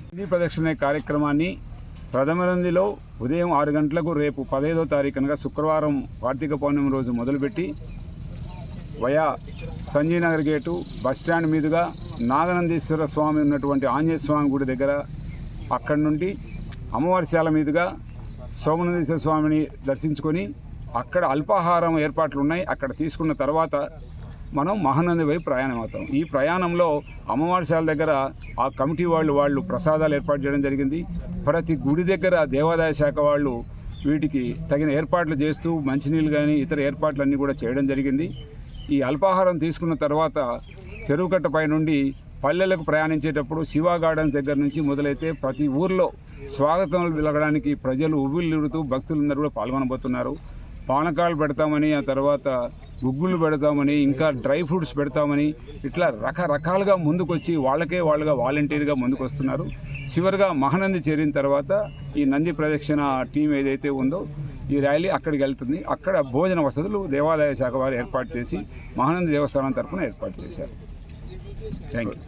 నంది ప్రదక్షిణ కార్యక్రమాన్ని ప్రథమనందిలో ఉదయం 6 గంటలకు రేపు 15వ తారీఖునగా శుక్రవారం కార్తీక పౌర్ణమి రోజు మొదలుపెట్టి వయా సంజీనగర్ గేటు బస్టాండ్ మీదుగా నాగనందీశ్వర స్వామి ఉన్నటువంటి ఆంజనేయ స్వామి గుడి దగ్గర అక్కడి నుండి అమ్మవారిశాల మీదుగా సోమనందీశ్వర స్వామిని దర్శించుకొని అక్కడ అల్పాహారం ఏర్పాట్లు ఉన్నాయి. అక్కడ తీసుకున్న తర్వాత మనం మహానంది వైపు ప్రయాణం అవుతాం. ఈ ప్రయాణంలో అమ్మవారిశాల దగ్గర ఆ కమిటీ వాళ్ళు ప్రసాదాలు ఏర్పాటు చేయడం జరిగింది. ప్రతి గుడి దగ్గర దేవాదాయ శాఖ వాళ్ళు వీటికి తగిన ఏర్పాట్లు చేస్తూ మంచినీళ్ళు కానీ ఇతర ఏర్పాట్లన్నీ కూడా చేయడం జరిగింది. ఈ అల్పాహారం తీసుకున్న తర్వాత చెరువుకట్టపై నుండి పల్లెలకు ప్రయాణించేటప్పుడు శివా గార్డెన్స్ దగ్గర నుంచి మొదలైతే ప్రతి ఊర్లో స్వాగతం వెలగడానికి ప్రజలు ఉవ్విళ్ళూరుతూ భక్తులందరూ కూడా పాల్గొనబోతున్నారు. పానకాలు పెడతామని, ఆ తర్వాత గుగ్గులు పెడతామని, ఇంకా డ్రై ఫ్రూట్స్ పెడతామని ఇట్లా రకరకాలుగా ముందుకొచ్చి వాళ్ళుగా వాలంటీర్గా ముందుకు వస్తున్నారు. చివరిగా మహానంది చేరిన తర్వాత ఈ నంది ప్రదక్షిణ టీం ఏదైతే ఉందో ఈ ర్యాలీ అక్కడికి వెళ్తుంది. అక్కడ భోజన వసతులు దేవాదాయ శాఖ వారు ఏర్పాటు చేసి మహానంది దేవస్థానం తరఫున ఏర్పాటు చేశారు. Thank you.